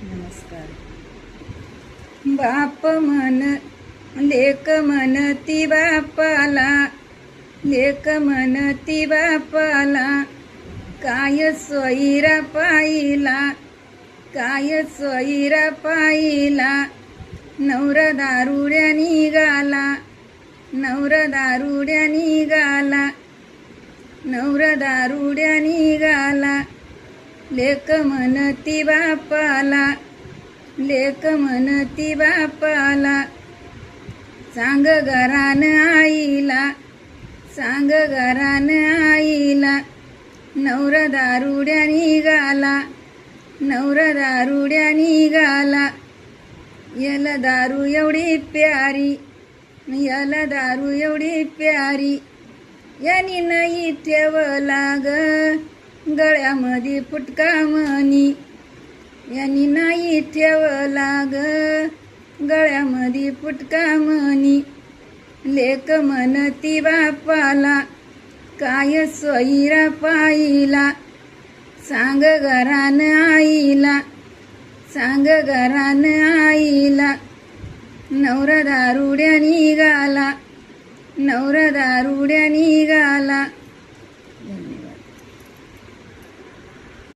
नमस्कार. बाप म्हण लेक म्हणती बापाला, लेक म्हणती बापाला, काय सोयीरा पाहिला, काय सोयीरा पाहिला. नवरा दारुड्या निघाला, नवरा दारुड्या निघाला, नवरा दारुड्या निघाला. लेक म्हणती बापाला, लेक म्हणती बापाला, सांग घरान आईला, सांग घरान आईला. नवरा दारुड्या निघाला, नवरा दारुड्या निघाला. याला दारू एवढी प्यारी, याला दारू एवढी प्यारी. यानी नाही ठेवला ग गळ्यामध्ये फुटका मनी, यानी नाही ठेवला ग गळ्यामध्ये फुटका मनी. लेक म्हणती बापाला, काय सोयीरा पाहिला, सांग घरान आईला, सांग घरान आईला. नवरा दारुड्या निघाला, नवरा दारुड्या निघाला.